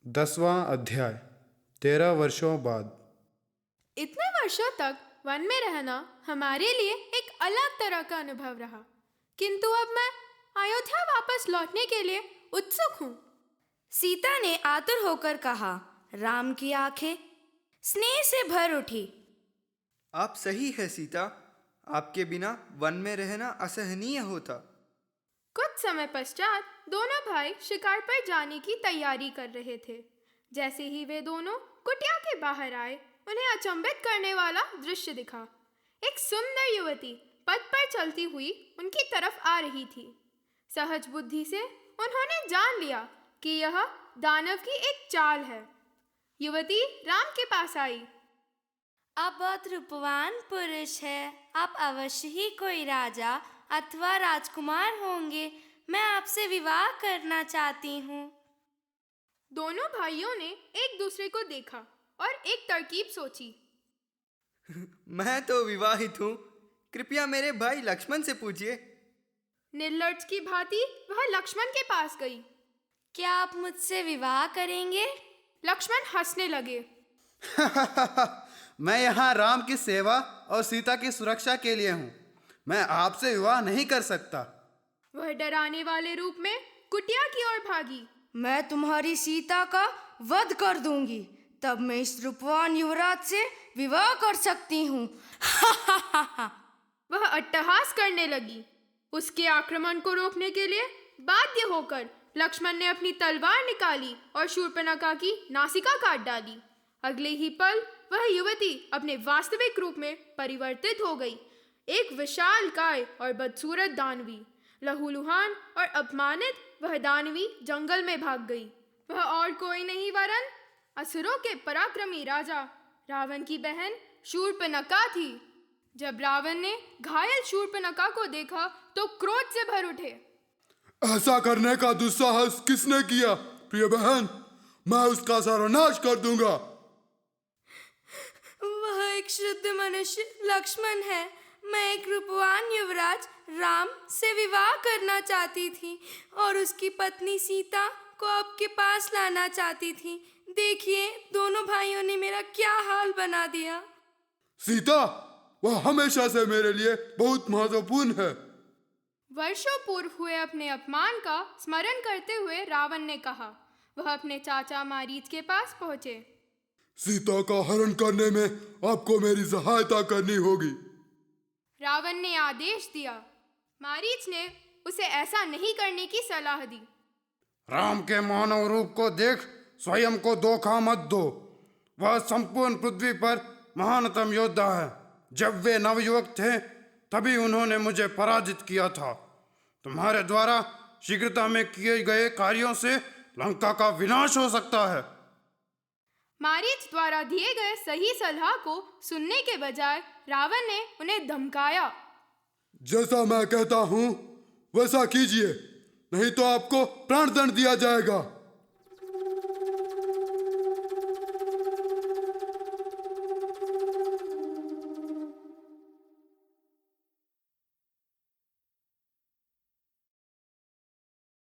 10वां अध्याय 13 वर्षों बाद। इतने वर्षों तक वन में रहना हमारे लिए एक अलग तरह का अनुभव रहा, किंतु अब मैं अयोध्या वापस लौटने के लिए उत्सुक हूँ। सीता ने आतुर होकर कहा। राम की आंखें स्नेह से भर उठी। आप सही है सीता, आपके बिना वन में रहना असहनीय होता। कुछ समय पश्चात दोनों भाई शिकार पर जाने की तैयारी कर रहे थे। जैसे ही वे दोनों कुटिया के बाहर आए, उन्हें अचंभित करने वाला दृश्य दिखा। एक सुंदर युवती पथ पर चलती हुई उनकी तरफ आ रही थी। सहज बुद्धि से उन्होंने जान लिया कि यह दानव की एक चाल है। युवती राम के पास आई। आप बहुत रूपवान पुरुष है, आप अवश्य ही कोई राजा अथवा राजकुमार होंगे। मैं आपसे विवाह करना चाहती हूँ। दोनों भाइयों ने एक दूसरे को देखा और एक तरकीब सोची। मैं तो विवाहित हूँ, कृपया मेरे भाई लक्ष्मण से पूछिए। निर्लज्ज की भांति वह लक्ष्मण के पास गई। क्या आप मुझसे विवाह करेंगे? लक्ष्मण हंसने लगे। मैं यहाँ राम की सेवा और सीता की सुरक्षा के लिए हूँ। मैं आपसे विवाह नहीं कर सकता। वह डराने वाले रूप में कुटिया की ओर भागी। मैं तुम्हारी सीता का वध कर दूंगी, तब मैं इस रूपवान युवराज से विवाह कर सकती हूँ। वह अट्टहास करने लगी। उसके आक्रमण को रोकने के लिए बाध्य होकर लक्ष्मण ने अपनी तलवार निकाली और शूर्पणखा की नासिका काट डाली। अगले ही पल वह युवती अपने वास्तविक रूप में परिवर्तित हो गई। एक विशाल काय और बदसूरत दानवी। लहूलुहान और अपमानित वह दानवी जंगल में भाग गई। वह और कोई नहीं वरन असुरों के पराक्रमी राजा रावण की बहन शूर्पणखा थी। जब रावण ने घायल शूर्पणखा को देखा तो क्रोध से भर उठे। ऐसा करने का दुस्साहस किसने किया? प्रिय बहन, मैं उसका सर्वनाश कर दूंगा। वह एक शुद्ध मनुष्य लक्ष्मण है। मैं एक रूपवान युवराज राम से विवाह करना चाहती थी और उसकी पत्नी सीता को आपके पास लाना चाहती थी। देखिए, दोनों भाइयों ने मेरा क्या हाल बना दिया। सीता, वह हमेशा से मेरे लिए बहुत महत्वपूर्ण है। वर्षों पूर्व हुए अपने अपमान का स्मरण करते हुए रावण ने कहा। वह अपने चाचा मारीच के पास पहुंचे। सीता का हरण करने में आपको मेरी सहायता करनी होगी। रावण ने आदेश दिया। मारीच ने उसे ऐसा नहीं करने की सलाह दी। राम के मानव रूप को देख स्वयं को धोखा मत दो। वह संपूर्ण पृथ्वी पर महानतम योद्धा है। जब वे नवयुवक थे तभी उन्होंने मुझे पराजित किया था। तुम्हारे द्वारा शीघ्रता में किए गए कार्यों से लंका का विनाश हो सकता है। मारीच द्वारा दिए गए सही सलाह को सुनने के बजाय रावण ने उन्हें धमकाया। जैसा मैं कहता हूँ वैसा कीजिए, नहीं तो आपको प्राणदंड दिया जाएगा।